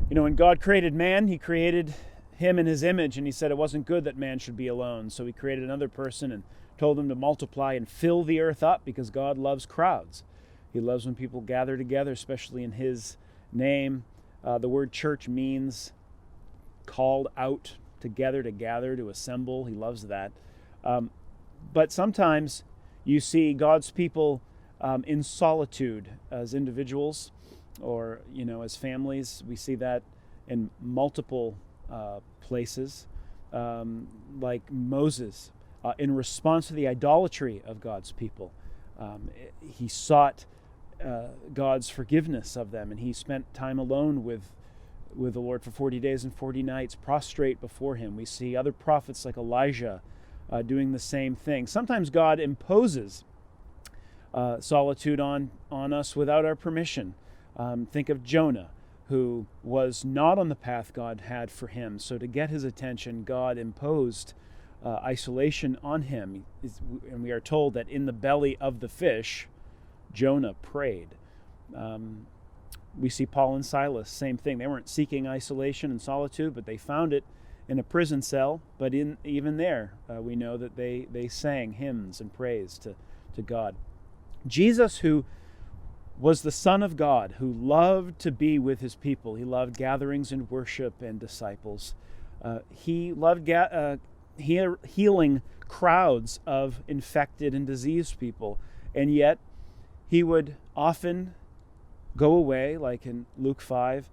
When God created man, he created him in his image, and he said it wasn't good that man should be alone. So he created another person and told them to multiply and fill the earth up, because God loves crowds. He loves when people gather together, especially in his name. The word church means called out together, to gather, to assemble. He loves that. But sometimes you see God's people in solitude as individuals, or as families. We see that in multiple places, like Moses, in response to the idolatry of God's people. He sought God's forgiveness of them, and he spent time alone with the Lord for 40 days and 40 nights, prostrate before him. We see other prophets like Elijah doing the same thing. Sometimes God imposes solitude on us without our permission. Think of Jonah, who was not on the path God had for him. So to get his attention, God imposed isolation on him. And we are told that in the belly of the fish, Jonah prayed. We see Paul and Silas, same thing. They weren't seeking isolation and solitude, but they found it in a prison cell. But even there, we know that they sang hymns and praise to God. Jesus, who was the Son of God, who loved to be with his people. He loved gatherings and worship and disciples. He loved healing crowds of infected and diseased people. And yet, he would often go away, like in Luke 5,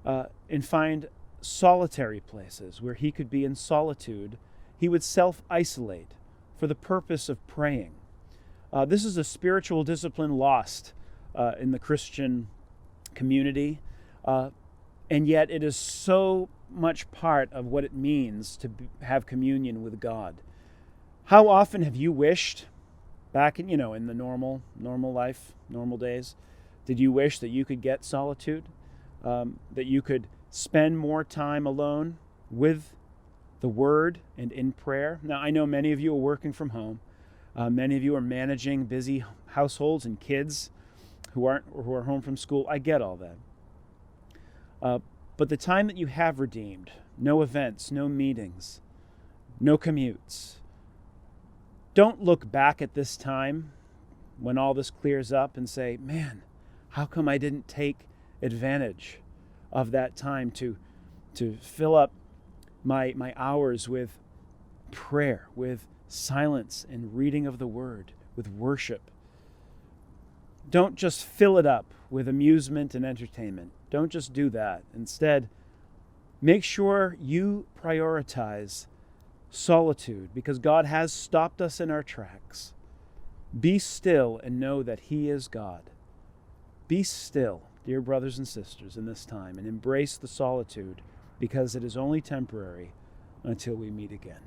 and find solitary places where he could be in solitude. He would self-isolate for the purpose of praying. This is a spiritual discipline lost in the Christian community, and yet it is so much part of what it means to have communion with God. How often have you wished, back in the normal life, normal days, did you wish that you could get solitude, that you could spend more time alone with the Word and in prayer? Now, I know many of you are working from home. Many of you are managing busy households and kids who are home from school. I get all that. But the time that you have redeemed, no events, no meetings, no commutes, don't look back at this time when all this clears up and say, man, how come I didn't take advantage of that time to fill up my hours with prayer, with silence and reading of the Word, with worship. Don't just fill it up with amusement and entertainment. Don't just do that. Instead, make sure you prioritize solitude, because God has stopped us in our tracks. Be still and know that He is God. Be still, dear brothers and sisters, in this time, and embrace the solitude, because it is only temporary until we meet again.